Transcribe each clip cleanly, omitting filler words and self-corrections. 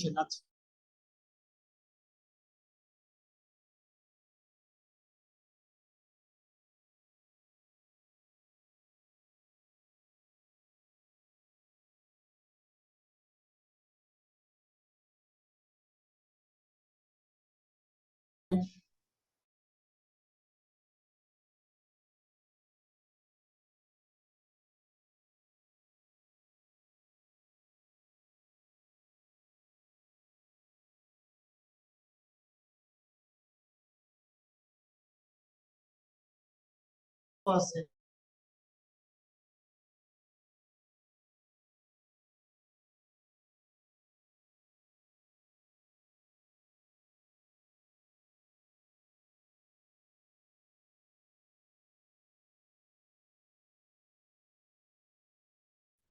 করছেন? আচ্ছা, আছে।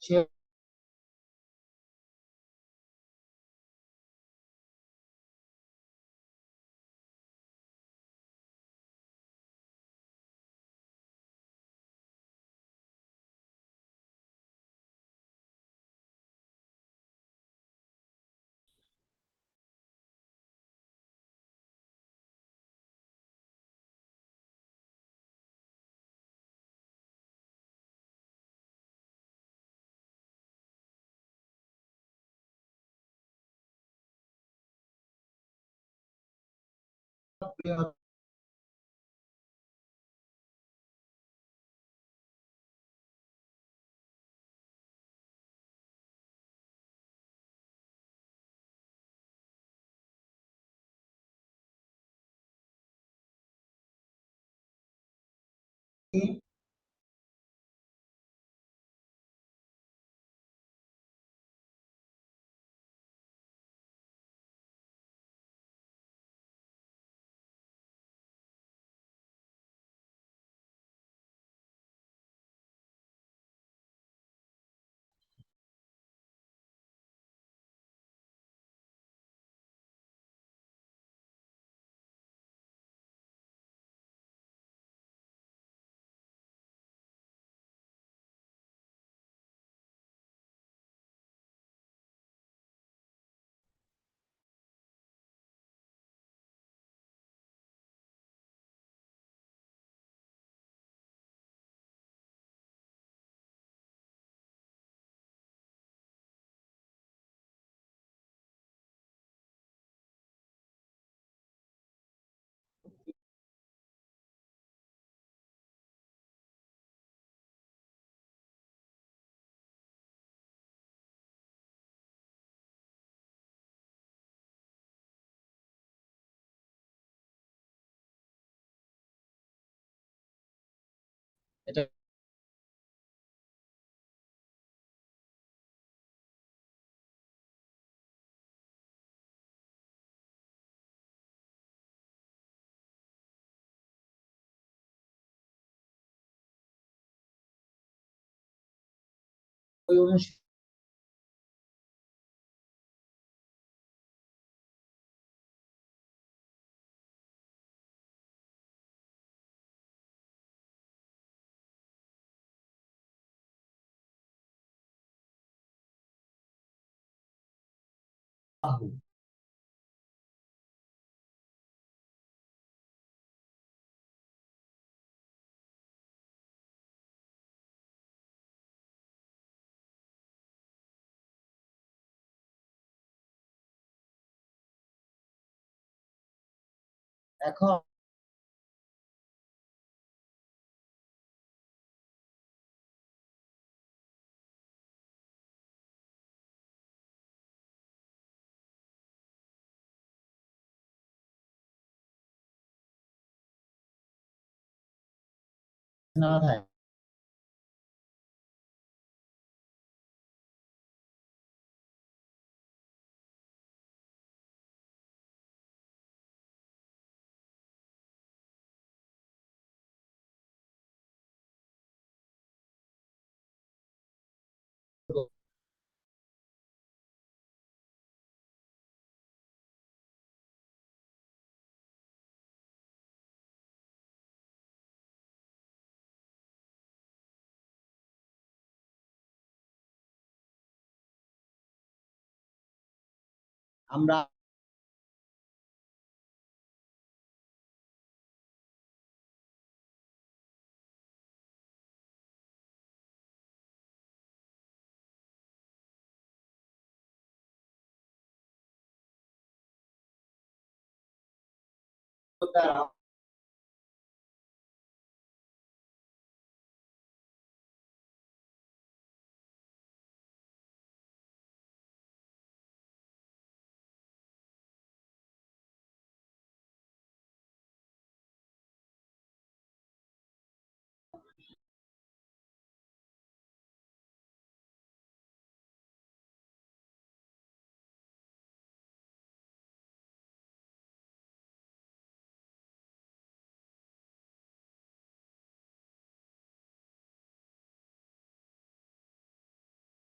সে এটা ওই অনুষ্ঠান এখন না থাকে। আমরা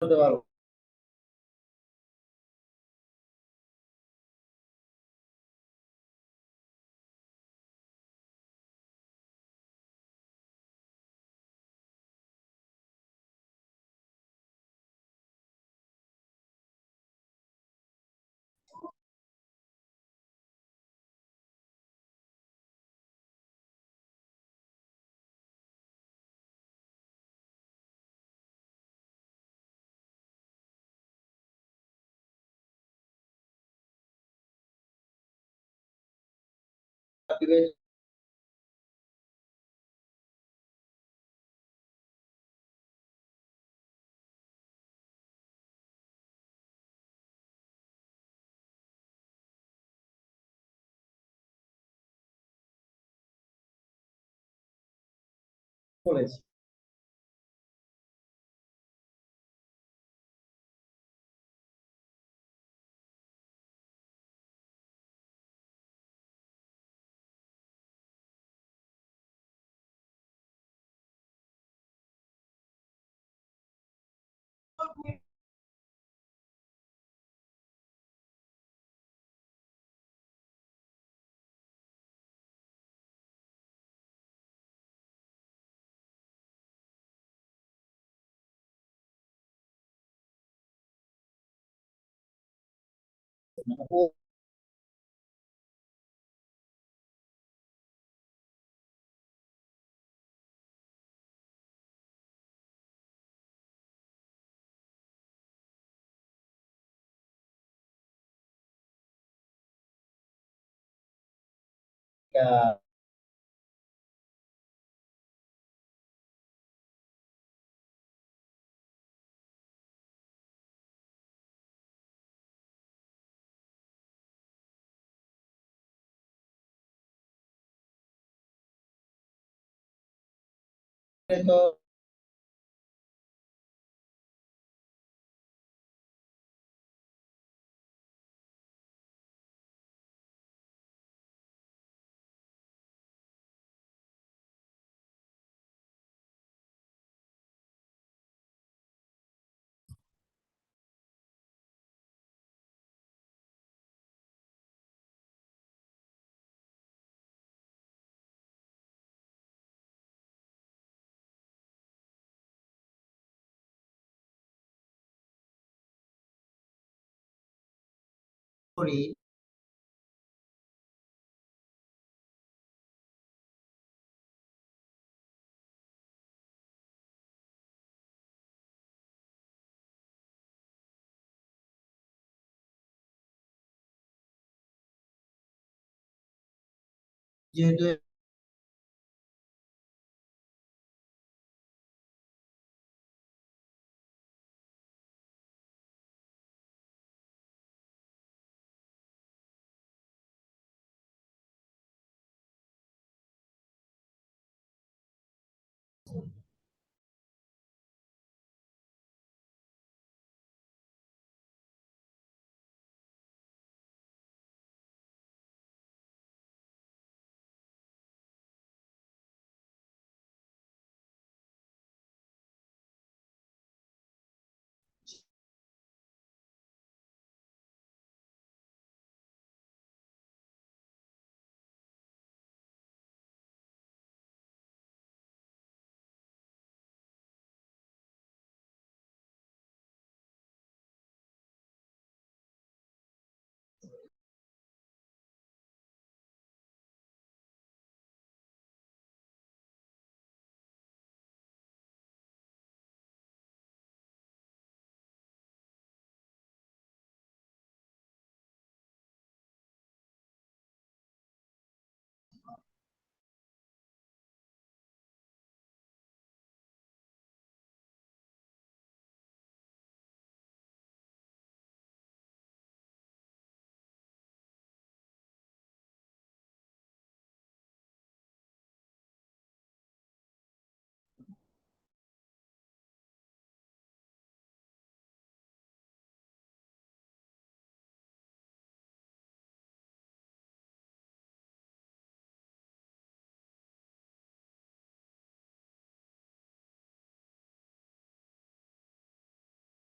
করতে পারবো। বলেছি ও আহ, তো করি যেহেতু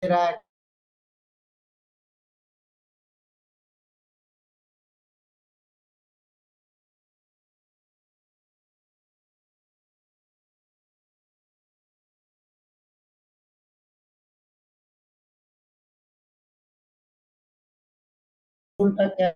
এরা কোনটাকে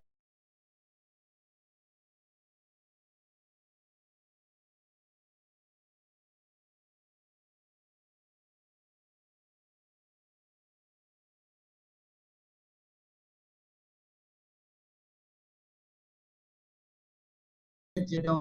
যেটা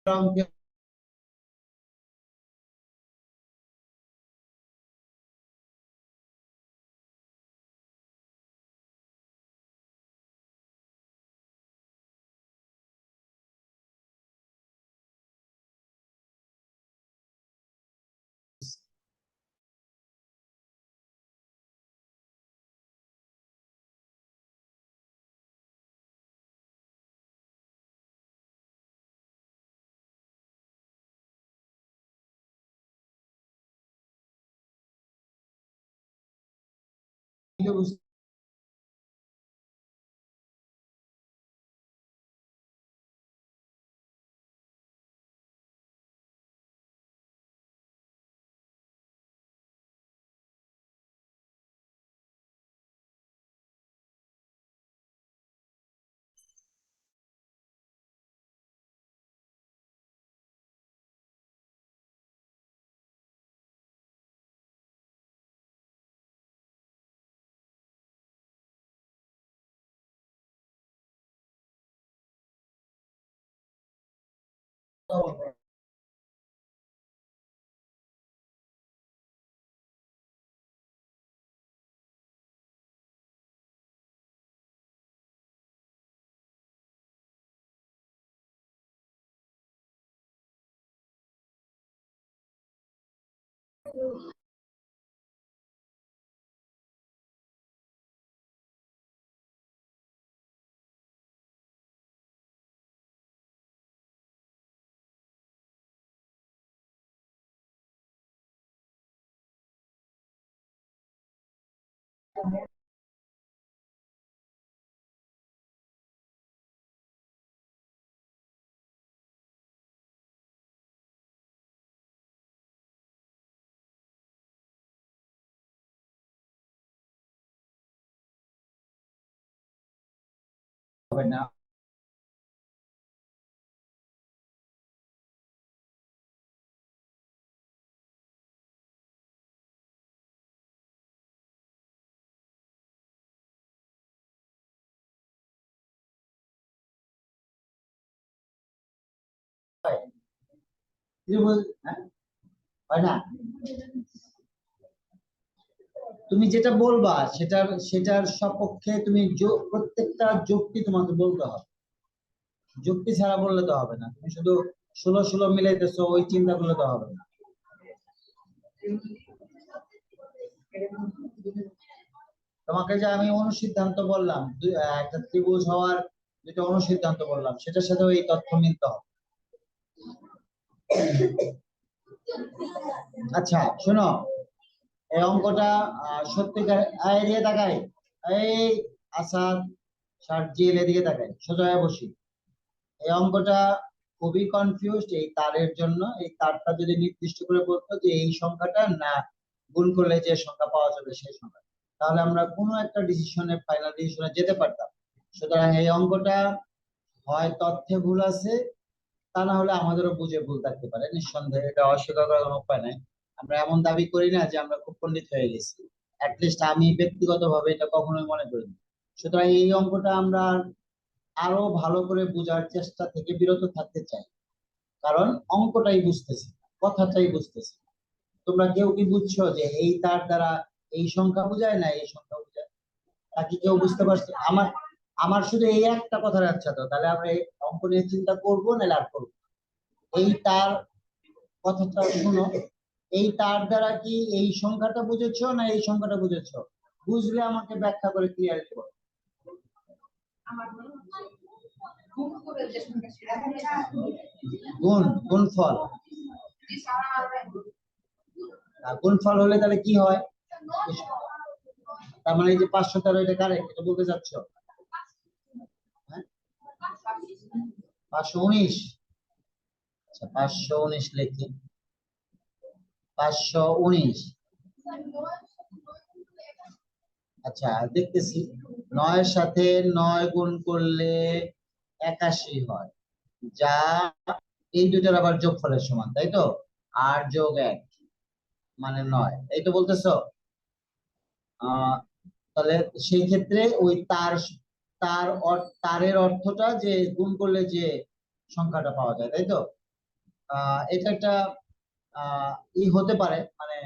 অঙ্কে হবে না। হ্যাঁ, হয় না। তুমি যেটা বলবা সেটার সপক্ষে তুমি প্রত্যেকটা যুক্তি তোমাকে বলতে হবে। যুক্তি ছাড়া বললে তো হবে না, তুমি শুধু 16 16 মিলাইতেছো, ওই চিন্তা করলে তো হবে না। তোমাকে যে আমি অনুসিদ্ধান্ত বললাম, একটা ত্রিভুজ হওয়ার যেটা অনুসিদ্ধান্ত বললাম, সেটার সাথেও এই তথ্য মিলতে হবে। আচ্ছা শোনো, এই অঙ্কটা সত্যিকার এদিকে তাকাই, এই আসাদ সার্জিল এদিকে তাকাই, সোজা হয়ে বসি। এই অঙ্কটা খুবই কনফিউজড এই তারের জন্য। এই তারটা যদি নির্দিষ্ট করে বলতো যে এই সংখ্যাটা না গুণ করলে যে সংখ্যা পাওয়া যাবে সেই সংখ্যা, তাহলে আমরা কোনো একটা ডিসিশনে, ফাইনাল ডিসিশনে যেতে পারতাম। সুতরাং এই অঙ্কটা হয় তথ্যে ভুল আছে, তা না হলে আমাদেরও বুঝে ভুল থাকতে পারে। নিঃসন্দেহে এটা অস্বীকার করার কোনো উপায় নাই। আমরা এমন দাবি করি না যে আমরা খুব পণ্ডিত হয়ে গেছি, অ্যাটলিস্ট আমি ব্যক্তিগতভাবে এটা কখনোই মনে করি না। সুতরাং এই অঙ্কটা আমরা আরো ভালো করে বোঝার চেষ্টা থেকে বিরত থাকতে চাই, কারণ অঙ্কটাই বুঝতেছি না, কথাটাই বুঝতেছি না। তোমরা কেউ কি বুঝছো যে এই তার দ্বারা এই সংখ্যা বোঝায় না এই সংখ্যা বোঝায়? নাকি কেউ বুঝতে পারছো? আমার আমার শুধু এই একটা কথা রাখছে, তো তাহলে আমরা এই অঙ্ক নিয়ে চিন্তা করবো না আর করবো? এই তার কথাটা শুনো, এই তার দ্বারা কি এই সংখ্যাটা বুঝেছো না এই সংখ্যাটা বুঝেছো? বুঝলে আমাকে ব্যাখ্যা করে ক্লিয়ার করো। গুণফল। গুণফল হলে তাহলে কি হয়? তার মানে এই যে 513 এটা কারেক্ট, এটা বলতে চাচ্ছ? 519। আচ্ছা 519 লিখি, 519। আচ্ছা দেখতেছি, 9 সাথে 9 গুণ করলে 81 হয়, যা এই দুইটার আবার যোগফলের সমান, তাই তো? 8 যোগ 1 মানে 9, এই তো বলতেছো? তাহলে সেই ক্ষেত্রে ওই তারের অর্থটা যে গুণ করলে যে সংখ্যাটা পাওয়া যায়, তাই তো? এটা একটা হতে পারে মানে,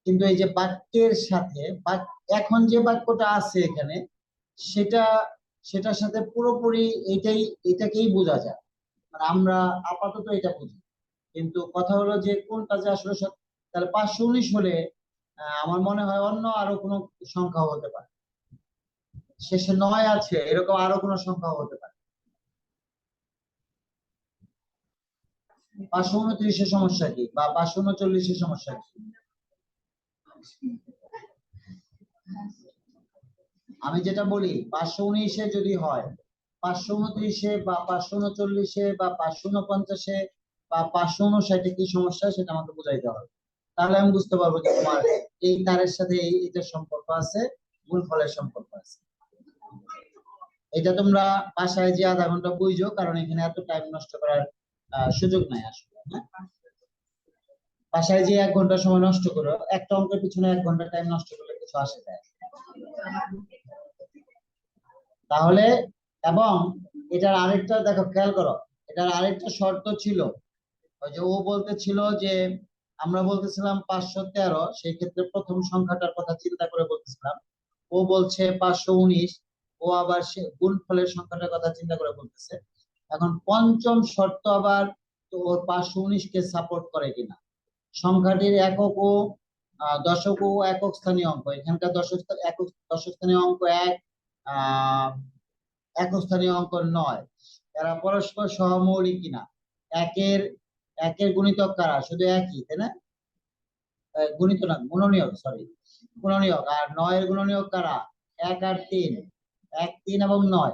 কিন্তু এই যে বাক্যের সাথে এখন যে বাক্যটা আছে এখানে, সেটা সেটার সাথে পুরোপুরি এটাকেই বোঝা যায়। মানে আমরা আপাতত এটা বুঝি, কিন্তু কথা হলো যে কোনটা যে আসলে তাহলে 519 হলে আমার মনে হয় অন্য আরো কোনো সংখ্যা হতে পারে, শেষে 9 আছে এরকম আরো কোনো সংখ্যা হতে পারে। 529 সমস্যা কি, বা 539 সমস্যা কি? আমি যেটা বলি 519 যদি হয়, 529 বা 539 বা 549 বা 559 কি সমস্যা সেটা আমাকে বুঝাইতে হবে। তাহলে আমি বুঝতে পারবো যে তোমার এই তারের সাথে এটার সম্পর্ক আছে, গুণফলের সম্পর্ক আছে। এটা তোমরা বাসায় যে আধা ঘন্টা বুঝো, কারণ এখানে এত টাইম নষ্ট করার সুযোগ নাই আসলে। বাসায় যে 1 ঘন্টা সময় নষ্ট করো, একটা অঙ্কের পিছনে 1 ঘন্টা টাইম নষ্ট করলে কিছু আসে যায় তাহলে। এবং এটার আরেকটা দেখো, খেয়াল করো, এটার আরেকটা শর্ত ছিল, ওই যে ও বলতেছিল যে আমরা বলতেছিলাম 513, সেই ক্ষেত্রে প্রথম সংখ্যাটার কথা চিন্তা করে বলতেছিলাম। ও বলছে 519, ও আবার সে গুণফলের সংখ্যাটার কথা চিন্তা করে বলতেছে। এখন পঞ্চম শর্ত আবার তো ওর 519 কে সাপোর্ট করে কিনা, সংখ্যাটির একক ও দশক ও একক স্থানীয় অঙ্ক, এখানকার দশক স্থানীয় অঙ্ক 1, একক স্থানীয় অঙ্ক 9, এরা পরস্পর সহমৌলিক কিনা, একের একের গুণিতক কারা, শুধু একই, তাই না? গুণিত না, গুণনীয়ক, সরি গুণনীয়ক। আর 9 এর গুণনীয়ক কারা, 1 আর 3, 1 3 এবং 9,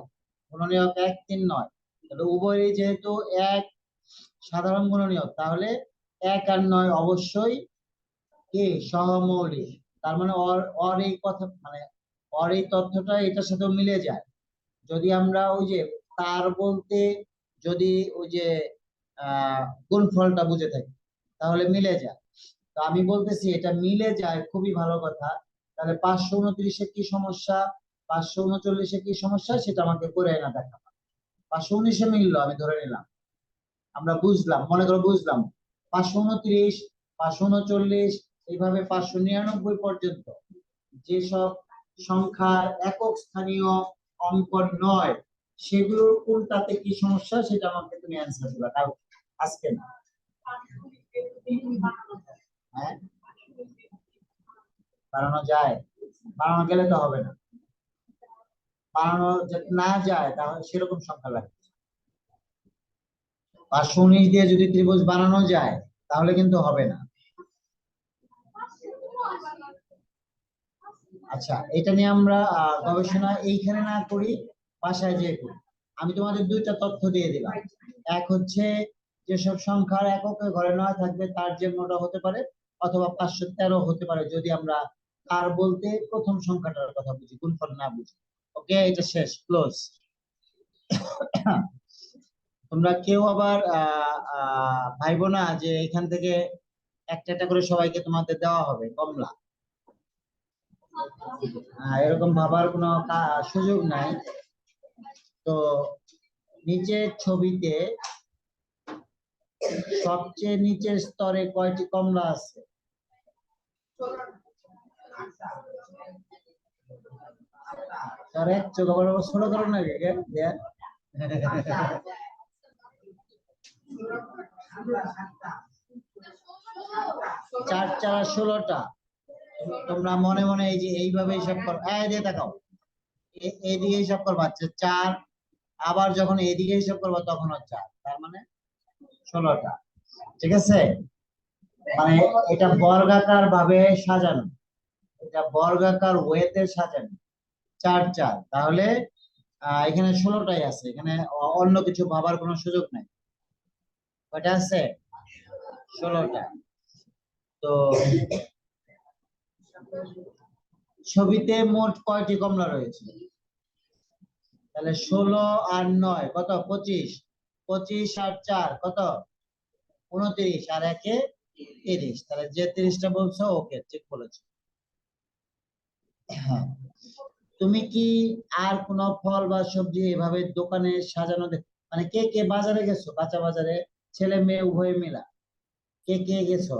গুণনীয়ক 1 3 9। তাহলে উভয়ই যেহেতু এক সাধারণ গুণনীয়ক, তাহলে 1 আর 9 অবশ্যই কি সহমৌলিক। তার মানে ওর এই কথা মানে ওর এই তথ্যটা এটার সাথে মিলে যায়। যদি আমরা ওই যে তার বলতে যদি ওই যে গুণফলটা বুঝে থাকি, তাহলে মিলে যায়। তো আমি বলতেছি এটা মিলে যায়, খুবই ভালো কথা। তাহলে 529 কি সমস্যা, 539 কি সমস্যা, সেটা আমাকে করে না দেখা। 519 মিললো, আমি ধরে নিলাম, আমরা বুঝলাম, মনে করো বুঝলাম 529, 539, এইভাবে 599 পর্যন্ত যেসব সংখ্যার একক স্থানীয় অঙ্ক নয়, সেগুলোর কোনটাতে কি সমস্যা সেটা আমাকে তুমি অ্যান্সার দিবা, কাল আজকে না। হ্যাঁ বাড়ানো যায়? বাড়ানো গেলে তো হবে না, বাড়ানো যদি না যায় তাহলে সেরকম সংখ্যা লাগবে। 519 দিয়ে যদি ত্রিভুজ বানানো যায় তাহলে কিন্তু হবে না। আচ্ছা, এটা নিয়ে আমরা গবেষণা এইখানে না করি, বাসায় যেয়ে করি। আমি তোমাদের দুইটা তথ্য দিয়ে দিলাম। এক হচ্ছে যেসব সংখ্যার এককে ঘরে নয় থাকবে তার জন্মটা হতে পারে, অথবা 513 হতে পারে যদি আমরা তার বলতে প্রথম সংখ্যাটার কথা বুঝি, গুণফল না বুঝি। ওকে, এটা শেষ, ক্লোজ। তোমরা কেউ আবার ভাইবো না যে এখান থেকে একটা একটা করে সবাইকে তোমাদের দেওয়া হবে কমলা। এরকম ভাবার কোনো সুযোগ নাই। তো নিচের ছবিতে সবচেয়ে নিচের স্তরে কয়টি কমলা আছে? চোখ আবার ছোট করো না, 4 4 16টা। তোমরা মনে মনে এই যে এইভাবে হিসাব করো, দিয়ে তাকাও, এইদিকে হিসাব করবা 4, আবার যখন এইদিকে হিসাব করবা তখন 4, তার মানে 16টা। ঠিক আছে, মানে এটা বর্গাকার ভাবে সাজানো, এটা বর্গাকার ওয়েতে সাজানো 4 4, তাহলে এখানে 16টাই আছে, এখানে অন্য কিছু ভাবার কোনো সুযোগ নাই। কয়টা আছে? 16টা। তো ছবিতে মোট কয়টি কমলা রয়েছে? তাহলে 16 আর 9 কত? 25, 25 আর 4 কত? 29, আর 1 30। তাহলে যে 30টা বলছো ওকে, ঠিক বলেছো। হ্যাঁ, তুমি কি আর কোন ফল বা সবজি এভাবে দোকানে সাজানো মানে কে কে বাজারে গেছো, কাঁচা বাজারে, ছেলে মেয়ে উভয়ে মিলা, কে কে গেছো?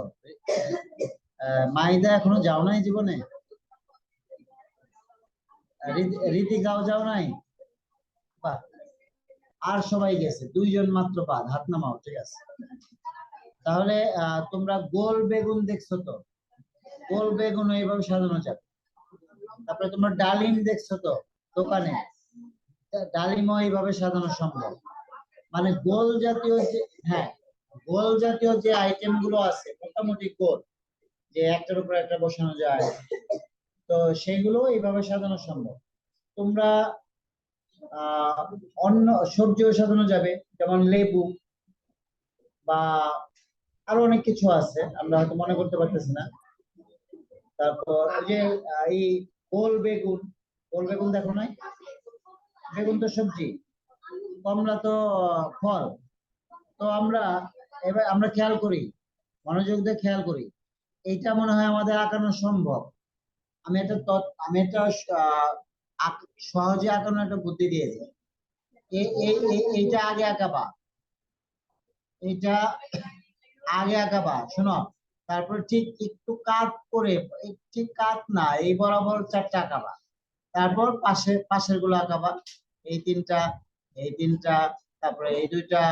মাইদা এখনো যাও নাই জীবনে? রীতিকাও যাও নাই? বাহ, আর সবাই গেছে, 2 জন মাত্র বাদ, হাত নামাও। ঠিক আছে, তাহলে তোমরা গোল বেগুন দেখছো তো? গোল বেগুন এইভাবে সাজানো যাবে। তারপরে তোমরা ডালিম দেখছো তো দোকানে? ডালিমও এইভাবে সাজানো সম্ভব। মানে গোল জাতীয় যে, হ্যাঁ, গোল জাতীয় যে আইটেম গুলো আছে মোটামুটি গোল, যে একটার উপর একটা বসানো যায়, তো সেগুলো এইভাবে সাজানো সম্ভব। তোমরা অন্য সবজিও সাজানো যাবে, যেমন লেবু বা আরো অনেক কিছু আছে, আমরা হয়তো মনে করতে পারতেছি না। তারপর ওই যে এই গোল বেগুন, গোল বেগুন দেখো নাই? বেগুন তো সবজি, কমলা তো ফল। তো আমরা এবার আমরা খেয়াল করি, মনোযোগ দিয়ে খেয়াল করি, এইটা মনে হয় আমাদের আঁকানো সম্ভব। আমি একটা সহজে আঁকানো একটা বুদ্ধি দিয়েছি। এইটা আগে আঁকাবা, এইটা আগে আঁকাবা, শোনো। তারপর ঠিক একটু কাট করে, ঠিক কাট না, এই বরাবর 4টা আঁকাবা। তারপর পাশের গুলো আঁকাবা, এই 3টা, এই 3টা, তারপরে এই 2টা,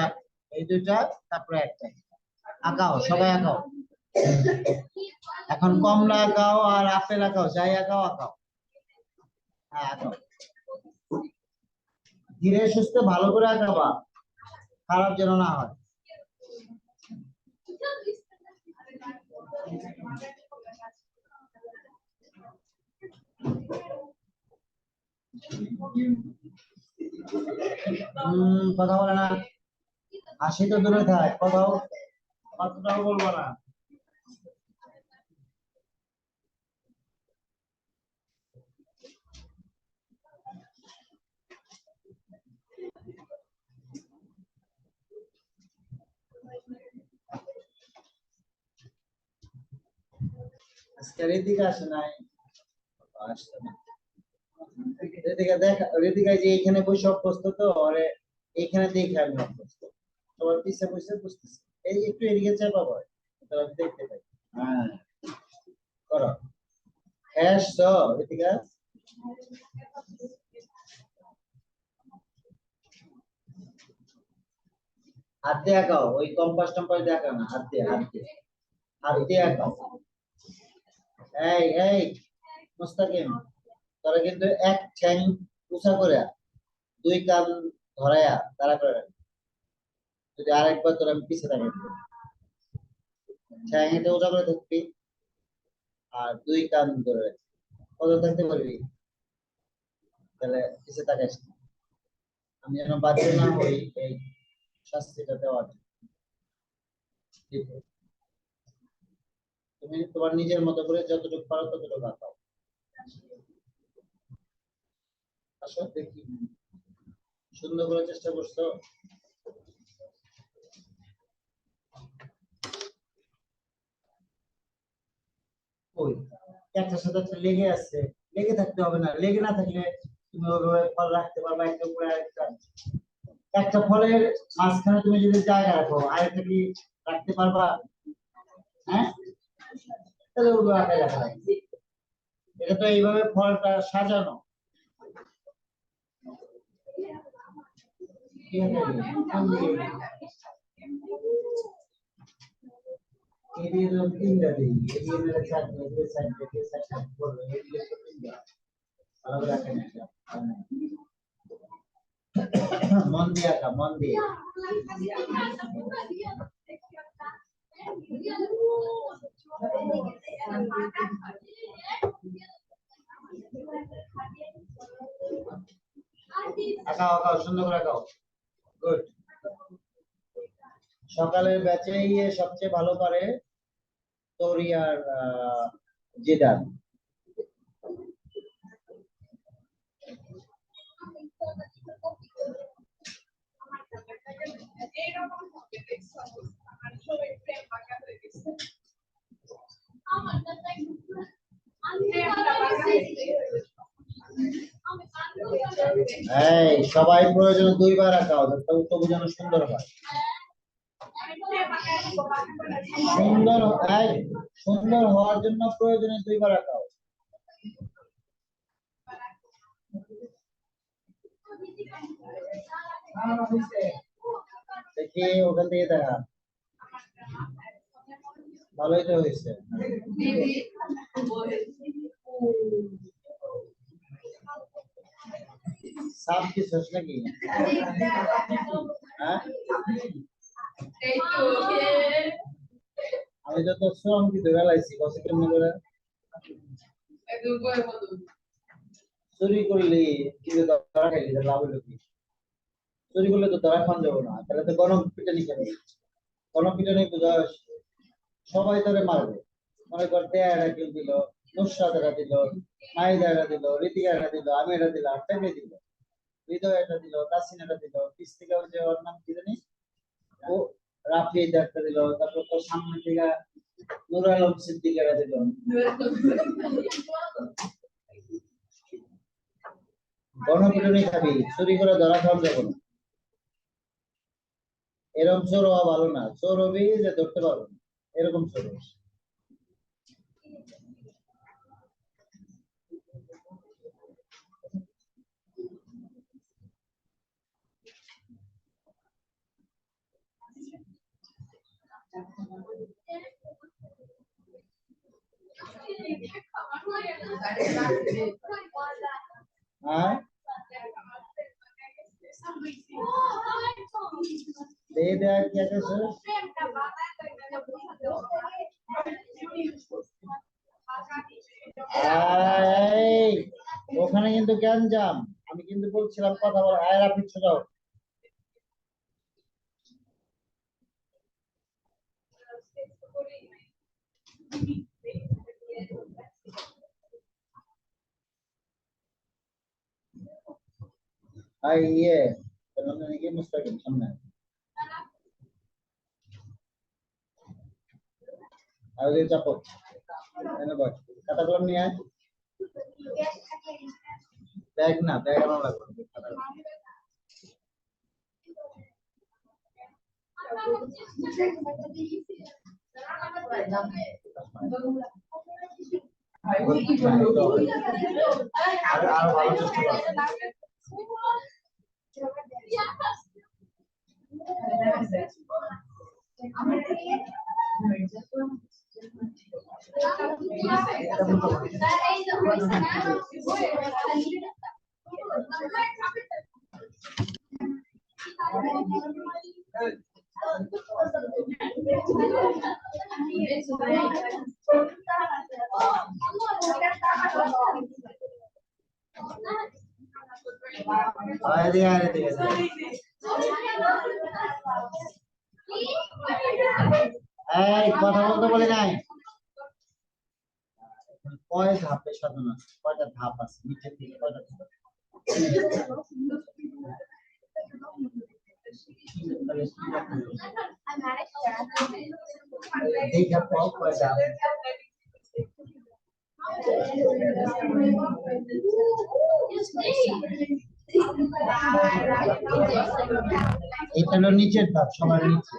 এই 2টা, তারপরে একটা। আঁকাও, সবাই আঁকাও। এখন কমলা আঁকাও আর আপেল আঁকাও, যাই আঁকাও আঁকাও। হ্যাঁ, আঁকাও, ধীরে সুস্থে ভালো করে আঁকাবা, খারাপ যেন না হয়। কথা বলে না, হাসি তো দূরে থাক, কথাটাও বলবো না। আজকে ঋতিকা আসে নাই, আসছে না। ঋতিকা দেখ, ঋতিকা যে এখানে বসে অভ্যস্ত, তো ওরে এখানে দেখে আমি অভ্যস্ত, সবার পিছিয়ে বসে বুঝতেছি। এই একটু এদিকে চাপা পড়ে, তো আমি দেখতে পাই। হ্যাঁ, করো। হ্যাঁ, তো ঋতিকা হাত দিয়ে আঁকাও, ওই কম্পাস টম্পাস দিয়ে আঁকাও না, হাত দিয়ে, হাত দিয়ে, হাত দিয়ে আঁকাও। এই এই মুস্তাকিম তোরা কিন্তু এক ঠ্যাং উঁচা করে দুই কান ধরায়া তারা করে রাখবি। যদি আরেকবার তোরা আমি পিছিয়ে থাকি ঠ্যাং এটা উঁচা করে থাকবি আর দুই কান ধরে রাখবি। কত থাকতে পারবি? তাহলে পিছিয়ে তাকাইস না। আমি যেন বাধ্য না হই এই শাস্তিটা দেওয়ার জন্য। ঠিক আছে? তুমি তোমার নিজের মতো করে যতটুকু পারো ততটুকু আঁকাও। আসো দেখি সুন্দর করে চেষ্টা করছো। ওই একটার সাথে একটা লেগে আছে, লেগে থাকতে হবে না, লেগে না থাকলে তুমি ওইভাবে ফল রাখতে পারবা একটা উপরে আরেকটা। একটা ফলের মাঝখানে তুমি যদি জায়গা রাখো আরেকটা কি রাখতে পারবা? হ্যাঁ, তাহলে ওগুলো আগে রাখা লাগবে। এটা তো এইভাবে ফলটা সাজানো। কি হবে? কোন দিকে? এরিয়ার তিনটা দিই, এরিয়ার চারটে, এরিয়ার চারটে, এরিয়ার চারটে করবে, এরিয়ার তো তিনটা। আলাদা রাখেন একটা। মন দিয়ে আঁকা, মন দিয়ে। আঁকাও আঁকাও, সুন্দর করে আঁকাও। গুড। সকালের ব্যাচে সবচেয়ে ভালো পারে তোরি আর জিদান। এই সবাই প্রয়োজনে দুইবার আঁকাও যাতে উত্তর বোঝানো সুন্দর হয়। সুন্দর এই সুন্দর হওয়ার জন্য প্রয়োজনে দুইবার আঁকাও। দেখি ওখান থেকে দেখা ভালোই তো হয়েছে। সাপ কি শেষ নাকি? হ্যাঁ, আমি তো তোর শ্রম কি ধরে লাইছি কত কেমন করে চুরি করলি কিন্তু ধরা খাইলি লাভ হলো কি? চুরি করলে তো ধরা খান যাবো না, তাহলে তো গরম পিটানি খাবে। গরম পিটানি বুঝাস, সবাই তোরে মারবে। মনে কর দেয়ারা কেউ দিল, নুসরাত এরা দিল, মাহিদা এরা দিল, ঋতিকা এরা দিল, আমি এরা দিলাম, ফেলে দিল, হৃদয় এটা দিল, তাসিন এটা দিল, পিছ থেকে ওই যে ওর নাম কি জানি, ও রাফি এটা একটা দিল, তারপর তোর সামনে থেকে নুর আলম সিদ্দিক এরা দিল। গণপিটুনি খাবি, চুরি করে ধরা খাওয়া যাবে না। এরকম চোর হওয়া ভালো না, চোর হবি যে ধরতে পারবো না, এরকম চোর হস। হ্যাঁ, দে দেয়া কি আছে স্যার? এই, ওখানে কিন্তু গ্যাঞ্জাম, আমি কিন্তু বলছিলাম কথা বল, আয় রাফিক ছোটাও। আই ইয়ে তোর নাম জানি কি? মুস্তাকিম, সামনে আয়। আর ওই যে চাপো, এনে বস, খাতা কলম নিয়ে আয়। ব্যাগ না, ব্যাগ আনা লাগবে না, খাতা কলম। আরো ভালো চেষ্টা কর। এই কথা বলতে বলি নাই, কয় ধাপে সাজানো আছে? কয়টা ধাপ আছে নিচে থেকে? কয়টা ধাপ? এই ধাপ কয় ধাপ? এটা হলো নিচের ধাপ, সবার নিচে।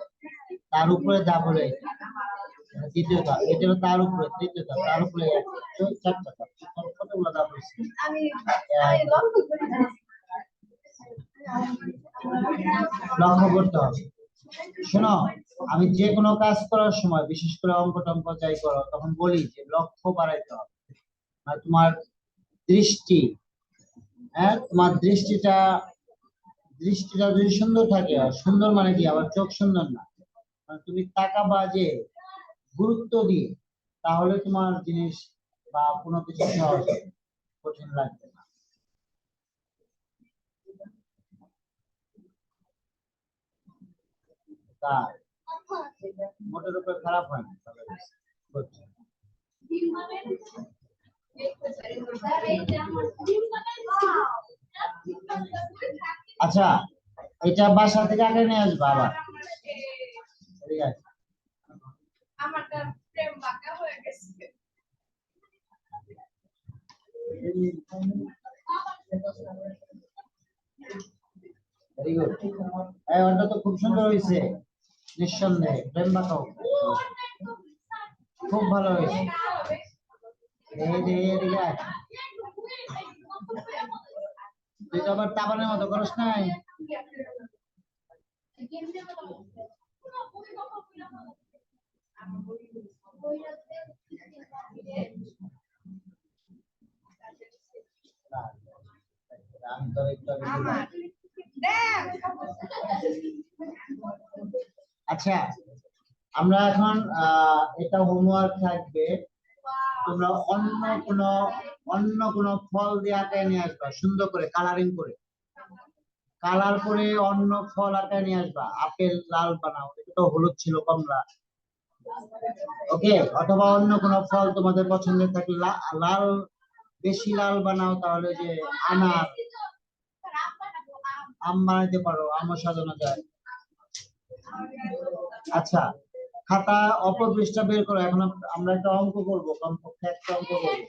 তার উপরে ধাপ হলো এটা, দ্বিতীয় ধাপ। এটা হলো তার উপরে তৃতীয় ধাপ, তার উপরে চারটা ধাপ। কতগুলো ধাপ হয়েছে? লক্ষ্য করতে হবে। শোনো, আমি যে কোনো কাজ করার সময়, বিশেষ করে অঙ্ক টঙ্ক যাই করো, তখন বলি যে লক্ষ্য বাড়াইতে হবে। আর তোমার দৃষ্টি, হ্যাঁ, তোমার দৃষ্টিটা যদি সুন্দর থাকে, আর সুন্দর মানে কি, আবার চোখ সুন্দর না, মানে তুমি তাকাবা যে গুরুত্ব দিয়ে, তাহলে তোমার জিনিস বা কোনো কিছু সহজ হবে, কঠিন লাগবে না। তাই মোটের উপর খারাপ হয় না। আচ্ছা, এটা বাসা থেকে আগে নিয়ে আসবা আবার। ঠিক আছে। আমারটা প্রেম বাঁকা হয়ে গেছে। Very good. এই ওটা তো খুব সুন্দর হয়েছে, নিঃসন্দেহে প্রেম বাঁকাও খুব ভালো হয়েছে। তুই তো আবার তাবানের মতো করিস নাই। আচ্ছা, আমরা এখন এটা হোমওয়ার্ক থাকবে, তোমরা অন্য কোনো ফল দিয়ে আঁকায় নিয়ে আসবা, সুন্দর করে কালারিং করে, কালার করে অন্য ফল আঁকায় নিয়ে আসবা। আপেল লাল বানাও, এটা তো হলুদ ছিল, কমলা। ওকে, অথবা অন্য কোনো ফল তোমাদের পছন্দের থাকলে লাল, বেশি লাল বানাও, তাহলে যে আনার, আম বানাইতে পারো, আমও সাজানো যায়। আচ্ছা, খাতা অপর পৃষ্ঠা বের করো। এখন আমরা একটা অঙ্ক করবো, কমপক্ষে একটা অঙ্ক করবো।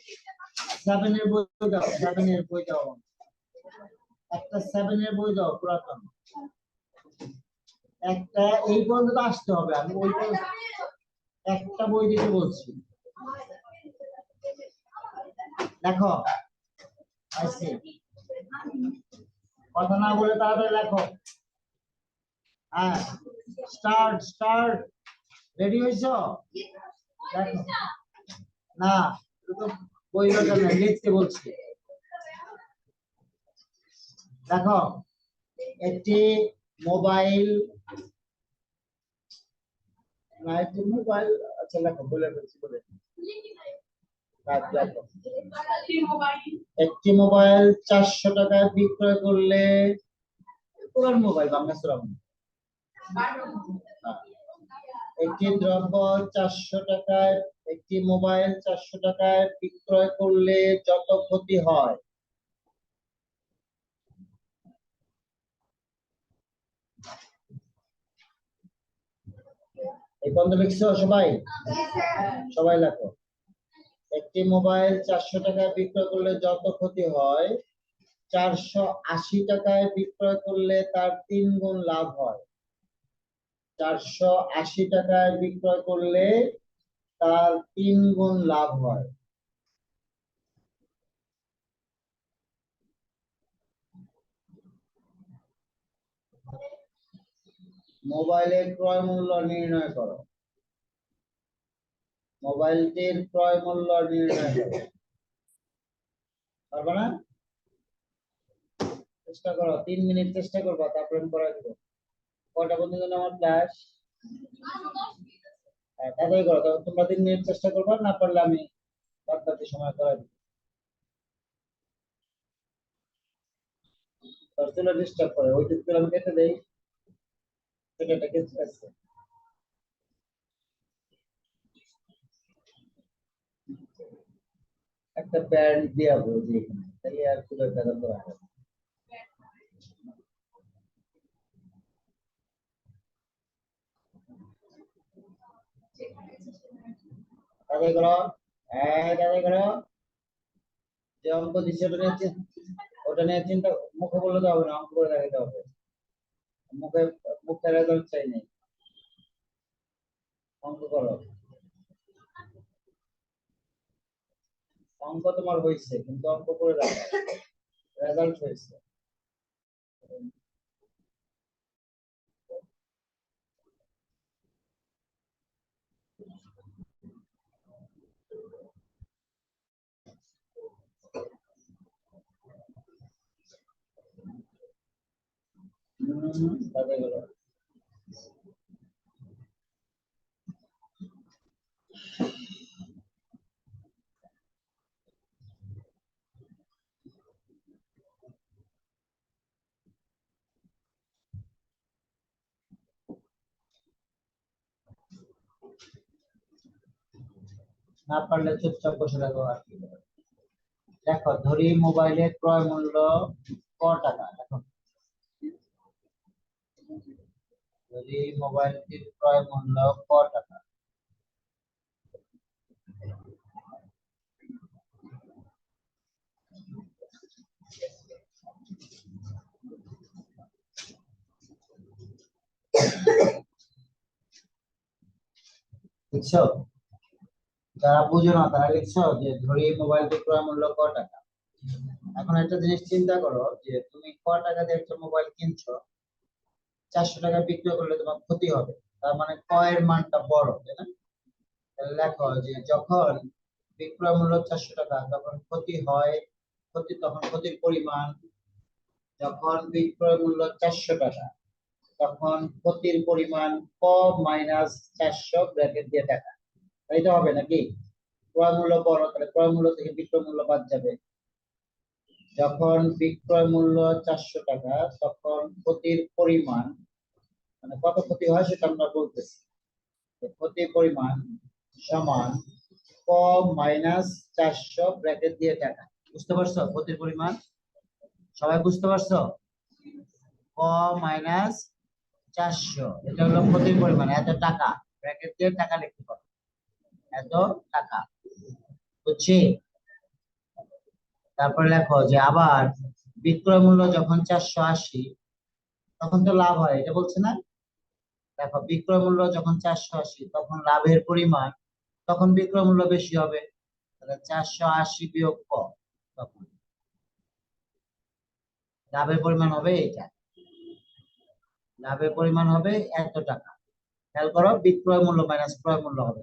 7 এর বই দাও, 7 এর বই দাও, একটা 7 এর বই দাও, পুরাতন একটা। এই পর্যন্ত আসতে হবে, আমি ওই একটা বই দিতে বলছি। দেখো, আইসি কথা না বলে তাড়াতাড়ি লেখো। হ্যাঁ, স্টার্ট। রেডি হয়েছো? দেখো না, তো বই দরকার নেই, লিখতে বলছি। দেখো, একটি মোবাইল, আচ্ছা লেখো, বলে ফেলছি, বলে একটি মোবাইল 400 টাকায় বিক্রয় করলে, পুরান মোবাইল বাংলাদেশের, একটি দ্রব্য 400 টাকায়, একটি মোবাইল 400 টাকায় বিক্রয় করলে যত ক্ষতি হয়। এই পর্যন্ত লিখছো সবাই? সবাই লেখো। একটি মোবাইল 400 টাকায় বিক্রয় করলে যত ক্ষতি হয়, 480 টাকায় বিক্রয় করলে তার 3 গুণ লাভ হয়। 480 টাকায় বিক্রয় করলে তার 3 গুণ লাভ হয়। মোবাইলের ক্রয় মূল্য নির্ণয় করো। মোবাইলটির ক্রয় মূল্য নির্ণয় করো। পারবে না? চেষ্টা করো, 3 মিনিট চেষ্টা করবা, তারপরে আমি করাই দেবো। কয়টা পর্যন্ত আমার ক্লাস? তাড়াতাড়ি করো, তোমরা 3 মিনিট চেষ্টা করবা, না পারলে আমি বাদ বাকি সময় করাই দেবো। চলো ডিস্টার্ব করে ওই টুকু আমি কেটে দেই, সেটা কেটে আছে। একটা প্যান্ট দিয়া বলছি এখানে, তাহলে আর চুলের কাটা করা হবে। তাড়াতাড়ি করো, হ্যাঁ তাড়াতাড়ি করো। যে অঙ্ক দিচ্ছে ওটা নিয়ে চিন্তা, মুখে বললে তো হবে না, অঙ্ক করে দেখাতে হবে। মুখে মুখে রেজাল্ট চাই নেই, অঙ্ক করো। অঙ্ক তোমার হয়েছে, কিন্তু অঙ্ক করে দেখো, রেজাল্ট হয়েছে। তাড়াতাড়ি করো। না পারলে চুপচাপ বসে থাকো আর কি করবে। দেখো, ধরি মোবাইলের ক্রয় মূল্য ক টাকা। দেখো, ধরি মোবাইলটির ক্রয় মূল্য ক টাকা। বুঝছো? যারা বুঝো না তারা লিখছো যে ধরি মোবাইলটির ক্রয় মূল্য ক টাকা। এখন একটা জিনিস চিন্তা করো, যে তুমি ক টাকা দিয়ে একটা মোবাইল কিনছো, 400 টাকা বিক্রি করলে তোমার ক্ষতি হবে, তার মানে ক এর মানটা বড়, তাই না? তাহলে লেখো যে যখন বিক্রয় মূল্য 400 টাকা, তখন ক্ষতি হয়, তখন ক্ষতির পরিমাণ, যখন বিক্রয় মূল্য 400 টাকা, তখন ক্ষতির পরিমাণ ক মাইনাস 400 ব্র্যাকেট দিয়ে টাকা। তাই তো হবে নাকি? ক্রয় মূল্য বড়, তাহলে ক্রয় মূল্য থেকে বিক্রয় মূল্য বাদ যাবে। যখন বিক্রয় মূল্য 400 টাকা, তখন ক্ষতির পরিমাণ, মানে কত ক্ষতি হয় সেটা আমরা বলতেছি। ক্ষতির পরিমাণ সমান ক মাইনাস 400 ব্র্যাকেট দিয়ে টাকা। বুঝতে পারছো ক্ষতির পরিমাণ? সবাই বুঝতে পারছো? ক মাইনাস 400, এটা হলো ক্ষতির পরিমাণ, এত টাকা, ব্র্যাকেট দিয়ে টাকা লিখতে পারো, এত টাকা। বুঝছি? তারপরে লেখো যে আবার বিক্রয় মূল্য যখন 480, তখন তো লাভ হয়, এটা বলছে না? দেখো, বিক্রয় মূল্য যখন 480, তখন লাভের পরিমাণ, তখন বিক্রয় মূল্য বেশি হবে, তাহলে 480 বিয়োগ ক, তখন লাভের পরিমাণ হবে এটা, লাভের পরিমাণ হবে এত টাকা। খেয়াল করো, বিক্রয় মূল্য মাইনাস ক্রয় মূল্য হবে,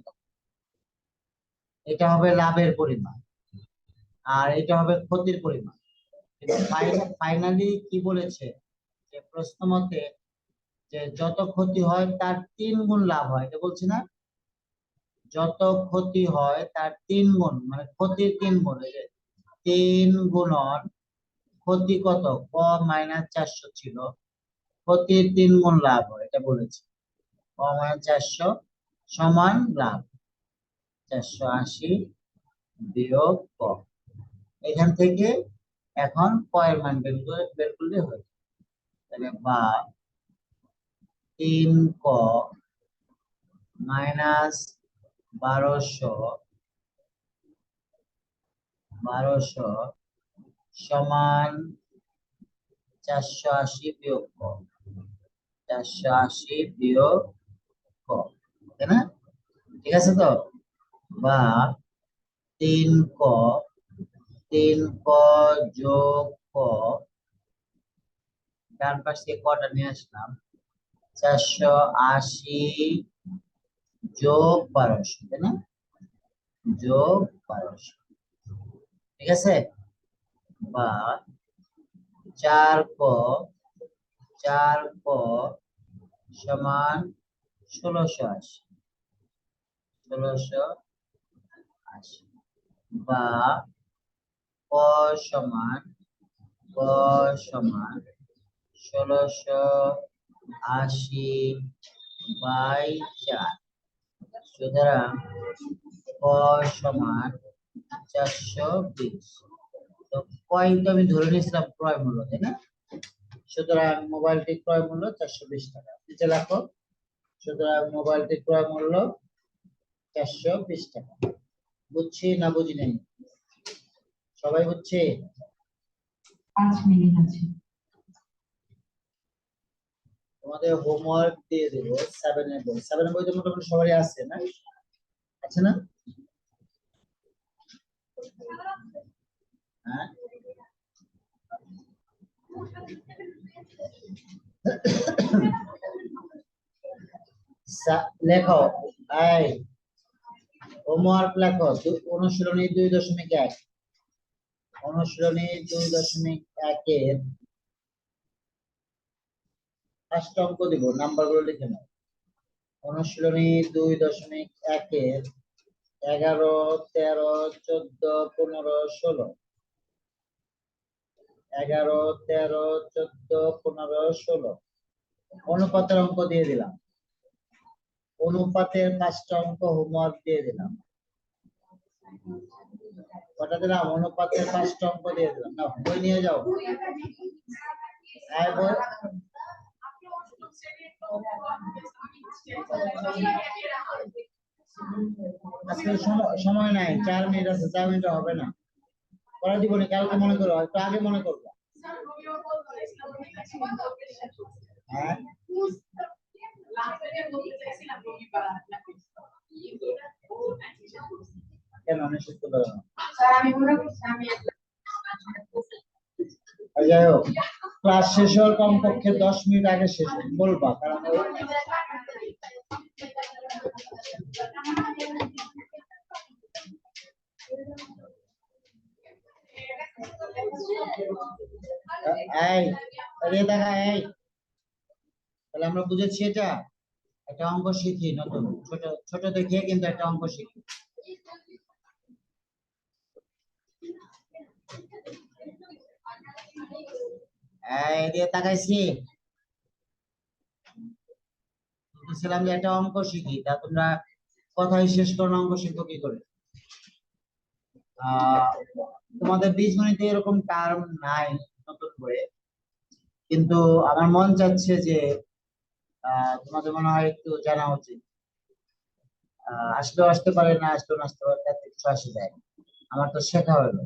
এটা হবে লাভের পরিমাণ, আর এটা হবে ক্ষতির পরিমাণ। কিন্তু ফাইনালি কি বলেছে, যে প্রশ্ন মতে যে যত ক্ষতি হয় তার 3 গুণ লাভ হয়, এটা বলছি না? যত ক্ষতি হয় তার 3 গুণ, মানে ক্ষতির 3 গুণ, এই যে 3 গুণন ক্ষতি কত, ক মাইনাস 400 ছিল, ক্ষতির 3 গুণ লাভ হয়, এটা বলেছে। ক মাইনাস 400 সমান লাভ, 480 বিয়োগ ক। এখান থেকে এখন ক এর মান বের করলে হয়। তাহলে বা 3 ক মাইনাস 1200 সমান 480 বিয়োগ ক, 480 বিয়োগ ক, তাই না? ঠিক আছে তো? বা 3 ক, 3 ক যোগ ক, ডান পাশ থেকে কটা নিয়ে আসলাম, 480 যোগ 1200, তাই না? যোগ 1200, ঠিক আছে? বা 4 ক সমান 1680, 1680, বা ক সমান ক সমান 1680 বাই 4। সুতরাং ক সমান 420। তো কয়েন তো আমি ধরে নিয়েছিলাম ক্রয় মূল্য, তাই না? সুতরাং মোবাইলটি ক্রয় মূল্য 420 টাকা, নিচে লেখো। সুতরাং মোবাইলটি ক্রয় মূল্য 420 টাকা। বুঝছি না বুঝি নাই? সবাই বুঝছে? 5 মিনিট আছে। তোমাদের হোমওয়ার্ক দিয়ে দেবো 7 এর বই। 7 এর বই তো মোটামুটি সবারই আছে না? আছে না? হ্যাঁ, লেখো। এই হোমওয়ার্ক লেখো। অনুশীলনী 2.1, অনুশীলনী 2.1 এর 5টা অঙ্ক দিব, নাম্বার গুলো লিখে নাও। অনুশীলনী 2.1 এর 11, 13, 14, 15, 16, 11, 13, 14, 15, 16 অনুপাতের অঙ্ক দিয়ে দিলাম। অনুপাতের 5টা অঙ্ক হোমওয়ার্ক দিয়ে দিলাম। কটা দিলাম? অনুপাতের 5টা অঙ্ক দিয়ে দিলাম। নাও বই নিয়ে যাও। হ্যাঁ, বই। আজকে সময় নাই, 4 মিনিট আছে, 4 মিনিট হবে না। পড়া দিব না, কালকে মনে করো, একটু আগে মনে করবো। হ্যাঁ, কেন নিশ্চিত করতে পারো না? যাই হোক, ক্লাস শেষ হওয়ার কমপক্ষে 10 মিনিট আগে শেষ বলবা, কারণ এই এদিকে দেখা। এই তাহলে আমরা বুঝেছি এটা একটা অঙ্ক শিখি নতুন, ছোট ছোট দেখিয়ে কিন্তু একটা অঙ্ক শিখি। এদিকে তাকাইছি, বলছিলাম যে একটা অঙ্ক শিখি, তা তোমরা কথাই শেষ করো, অঙ্ক শিখবো কি করে? তোমাদের বীজগণিতে এরকম টার্ম নাই নতুন বইয়ে, কিন্তু আমার মন চাচ্ছে যে তোমাদের মনে হয় একটু জানা উচিত। আসলেও আসতে পারে, না আসলেও না আসতে পারে, তাতে কিছু আসে যায় না। আমার তো শেখা হলো।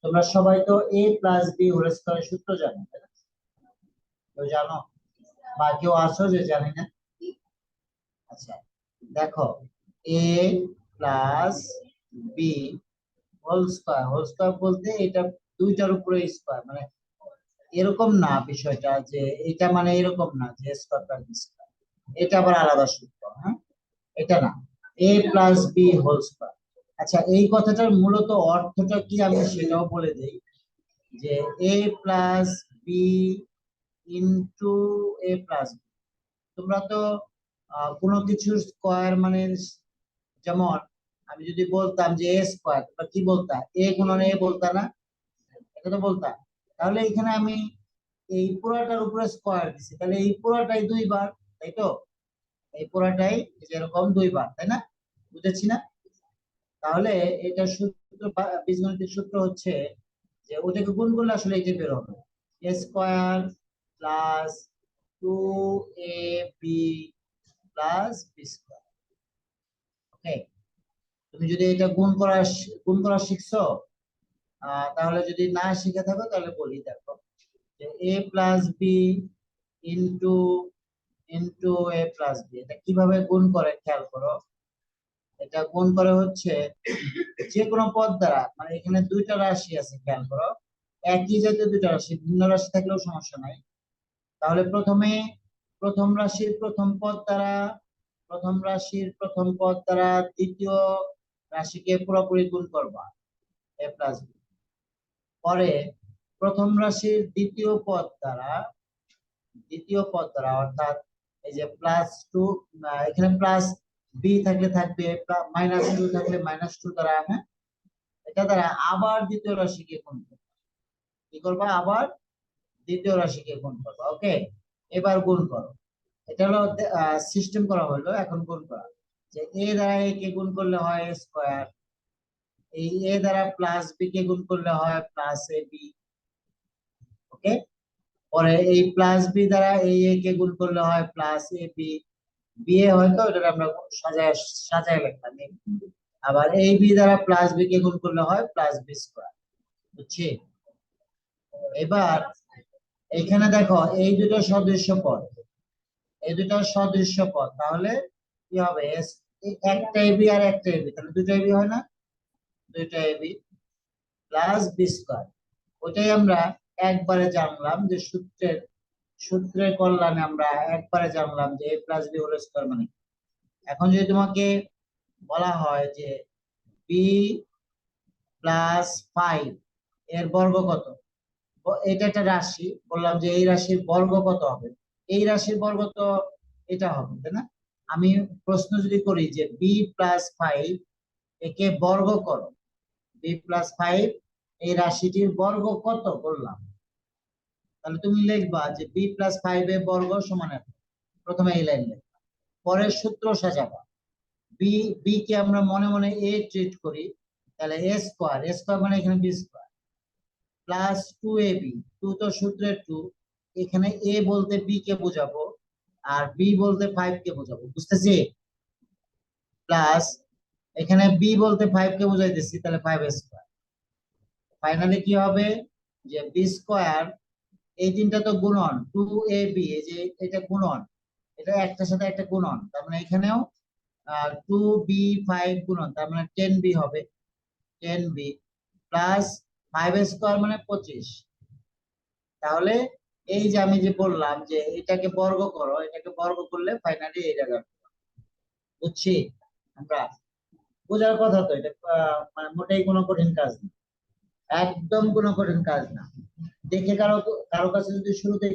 তোমরা সবাই তো a প্লাস বি হোল স্কয়ারের সূত্র জানো, তাই না? কেউ জানো বা কেউ আসো যে জানি না? আচ্ছা, দেখো, a plus B whole square, whole square বলতে এটা দুইটার উপরে স্কয়ার, মানে এরকম না বিষয়টা যে এটা মানে এরকম না যে স্কয়ার প্লাস বি স্কয়ার, এটা আবার আলাদা সূত্র। হ্যাঁ, এটা না, a plus B whole square. আচ্ছা, এই কথাটার মূলত অর্থটা কি আমি সেটাও বলে দেই, যে a plus B into a plus B. তোমরা তো কোনো কিছুর স্কয়ার মানে, যেমন আমি যদি বলতাম যে a স্কয়ার, তোমরা কি বলতা? a গুণন a বলতা না? এটা তো বলতা। তাহলে এখানে আমি এই পুরাটার উপরে স্কয়ার দিছি, তাহলে এই পুরাটাই 2 বার, তাই তো? এই পুরাটাই যেরকম 2 বার, তাই না? বুঝেছি না? তাহলে এটা সূত্র, বীজগণিতের সূত্র হচ্ছে যে ওটাকে গুণ করলে আসলে এই যে বের হবে a square plus 2ab plus B square. Okay, তুমি যদি এটা গুণ করা শিখছো, তাহলে যদি না শিখে থাকো তাহলে বলি, দেখো যে a plus B into into a plus B, এটা কিভাবে গুণ করে খেয়াল করো। এটা গুণ করে হচ্ছে যে কোনো পদ দ্বারা, মানে এখানে দুইটা রাশি আছে, খেয়াল করো, একই জাতীয় দুইটা রাশি, ভিন্ন রাশি থাকলেও সমস্যা নাই। তাহলে প্রথমে প্রথম রাশির প্রথম পদ দ্বারা, প্রথম রাশির প্রথম পদ দ্বারা দ্বিতীয় রাশিকে পুরোপুরি গুণ করবা a প্লাস বি। পরে প্রথম রাশির দ্বিতীয় পদ দ্বারা অর্থাৎ এই যে +2, এখানে প্লাস বি থাকলে থাকবে, -2 থাকলে -2 দ্বারা, হ্যাঁ, এটা দ্বারা আবার দ্বিতীয় রাশিকে গুণ করবা। কি করবা? আবার দ্বিতীয় রাশিকে গুণ করবা। ওকে, এবার গুণ করো। এটা হলো সিস্টেম করা হলো, এখন গুণ করা। যে এ দ্বারা এ কে গুণ করলে হয় a স্কয়ার, এই এ দ্বারা প্লাস বি কে গুণ করলে হয় প্লাস এ বি। ওকে, পরে এই প্লাস বি দ্বারা এই এ কে গুণ করলে হয় plus A B. B A হয়তো এটা আমরা সাজায় সাজায় লিখলাম। আবার এই বি দ্বারা প্লাস বি কে গুণ করলে হয় প্লাস বি স্কয়ার। বুঝছি? এবার এখানে দেখো এই দুটো সদৃশ্য পদ, তাহলে কি হবে? একটা এবি আর একটা এবি, তাহলে দুটো এবি হয় না? দুইটা এবি প্লাস বি স্কয়ার। ওইটাই আমরা একবারে জানলাম যে সূত্রের কল্যাণে আমরা একবারে জানলাম যে a plus B whole square মানে কি। এখন যদি তোমাকে বলা হয় যে বি প্লাস 5 এর বর্গ কত, এটা একটা রাশি, বললাম যে এই রাশির বর্গ কত হবে, এই রাশির বর্গ তো এটা হবে, তাই না? আমি প্রশ্ন যদি করি যে বি প্লাস 5 একে বর্গ করো, বি প্লাস 5 এই রাশিটির বর্গ কত বললাম, তাহলে তুমি লিখবা যে বি প্লাস 5 এর বর্গ সমান এত। প্রথমে এই লাইন লিখবা, পরে সূত্র সাজাবা। বি বি কে আমরা মনে মনে এ ট্রিট করি, তাহলে এ স্কয়ার মানে এখানে বি স্কয়ার প্লাস 2ab, 2 তো সূত্রের 2, এখানে a বলতে b কে বোঝাবো আর b বলতে 5 কে বোঝাবো, বুঝতেছি? প্লাস এখানে b বলতে 5 কে বোঝাইতেছি, তাহলে 5 স্কয়ার। ফাইনালি কি হবে? যে b স্কয়ার, এই তিনটা তো গুণন, 2ab, এই যে এটা গুণন, এটা একটার সাথে একটা গুণন, তার মানে এখানেও 2b5 গুণন, তার মানে 10b হবে, 10b প্লাস 5 স্কয়ার মানে 25। তাহলে এই যে আমি যে বললাম যে এটাকে বর্গ করো, এটাকে বর্গ করলে ফাইনালি এই জায়গা, বুঝছি আমরা? বোঝার কথা তো এটা, মানে মোটেই কোনো কঠিন কাজ না, একদম কোনো কঠিন কাজ না। দেখে কারো কারো কাছে যদি শুরুতেই